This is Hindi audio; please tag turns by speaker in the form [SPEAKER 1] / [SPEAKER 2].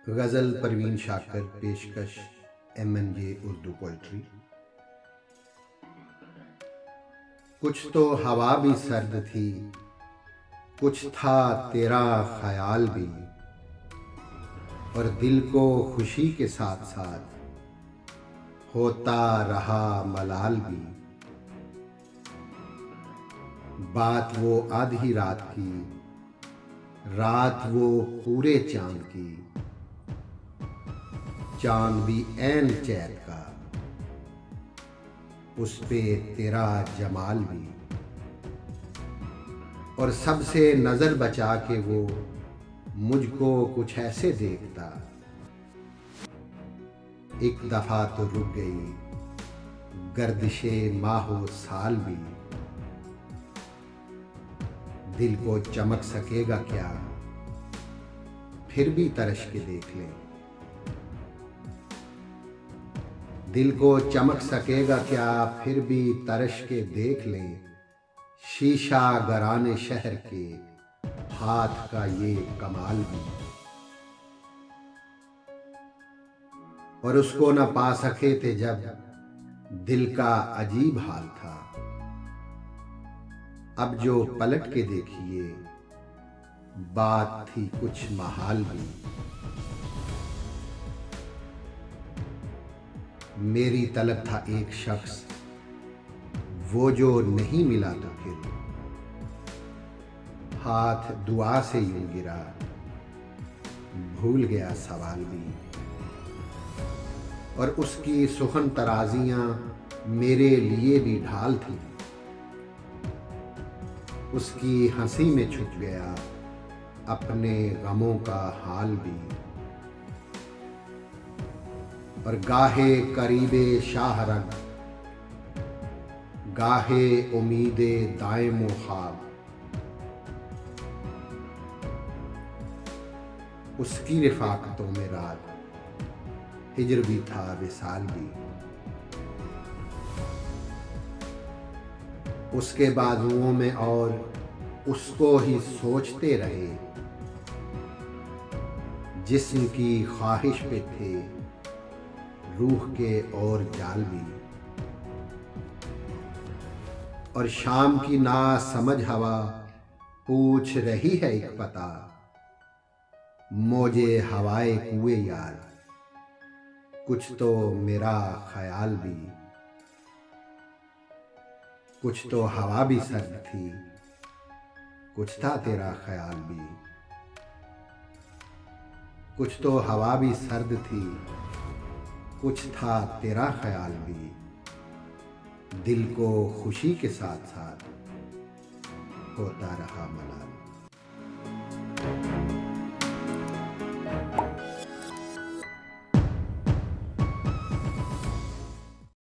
[SPEAKER 1] गज़ल परवीन शाकर, पेशकश MNJ उर्दू पोइट्री। कुछ तो हवा भी सर्द थी, कुछ था तेरा ख्याल भी, और दिल को खुशी के साथ साथ होता रहा मलाल भी। बात वो आधी रात की, रात वो पूरे चांद की, चांद भी ऐन चैत का, उस पे तेरा जमाल भी। और सबसे नजर बचा के वो मुझको कुछ ऐसे देखता, एक दफा तो रुक गई गर्दिशे माहो साल भी। दिल को चमक सकेगा क्या, फिर भी तरश के देख ले। दिल को चमक सकेगा क्या, फिर भी तरश के देख ले। शीशा गराने शहर के हाथ का ये कमाल भी। और उसको न पा सके थे जब दिल का अजीब हाल था। अब जो पलट के देखिए बात थी कुछ महाल भी। मेरी तलब था एक शख्स, वो जो नहीं मिला तो फिर हाथ दुआ से यूं गिरा, भूल गया सवाल भी। और उसकी सुखन तराजियां मेरे लिए भी ढाल थी। उसकी हंसी में छुप गया अपने गमों का हाल भी। और गाहे करीबे शाहरग, गाहे उम्मीदे दायमो ख्वाब, उसकी रिफाकतों में रात हिजर भी था विसाल भी। उसके बाजुओं में और उसको ही सोचते रहे, जिस्म की ख्वाहिश पे थे रूह के और जाल भी। और शाम की ना समझ हवा पूछ रही है एक पता, मौजे हवाए कुए यार, कुछ तो मेरा ख्याल भी। कुछ तो हवा भी सर्द थी, कुछ था तेरा ख्याल भी। कुछ तो हवा भी सर्द थी, कुछ था तेरा ख्याल भी। दिल को खुशी के साथ साथ होता रहा मलाल।